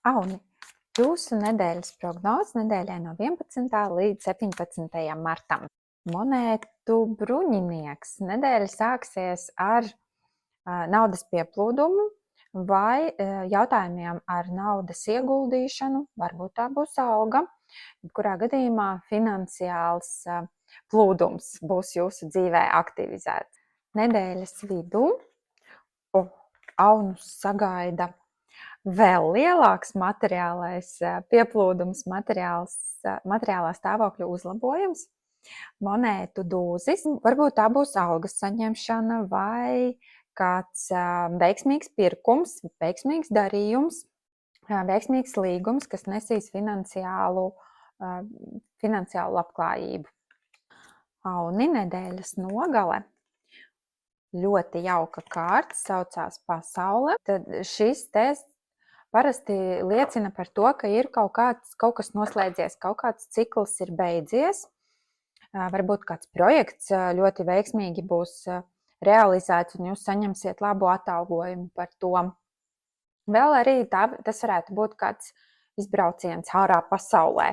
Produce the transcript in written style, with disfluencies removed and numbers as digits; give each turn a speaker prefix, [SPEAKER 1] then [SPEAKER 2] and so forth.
[SPEAKER 1] Auni, jūsu nedēļas prognoze nedēļai no 11. līdz 17. martam. Monētu bruņinieks. Nedēļa sāksies ar naudas pieplūdumu vai jautājumiem ar naudas ieguldīšanu. Varbūt tā būs alga. Kurā gadījumā finansiāls plūdums būs jūsu dzīvē aktivizēts. Nedēļas vidū Aunus sagaida vēl lielāks materiālais pieplūdums, materiālā stāvokļa uzlabojums, monētu dūzis. Varbūt tā būs algas saņemšana vai kāds veiksmīgs pirkums, veiksmīgs darījums, veiksmīgs līgums, kas nesīs finansiālu labklājību. Auni, nedēļas nogale. Ļoti jauka kārta, saucās pasaule. Tad šis tests parasti liecina par to, ka ir kaut kas noslēdzies, kaut kāds cikls ir beidzies. Varbūt kāds projekts ļoti veiksmīgi būs realizēts un jūs saņemsiet labu atalgojumu par to. Vēl arī tas varētu būt kāds izbrauciens ārā pasaulē.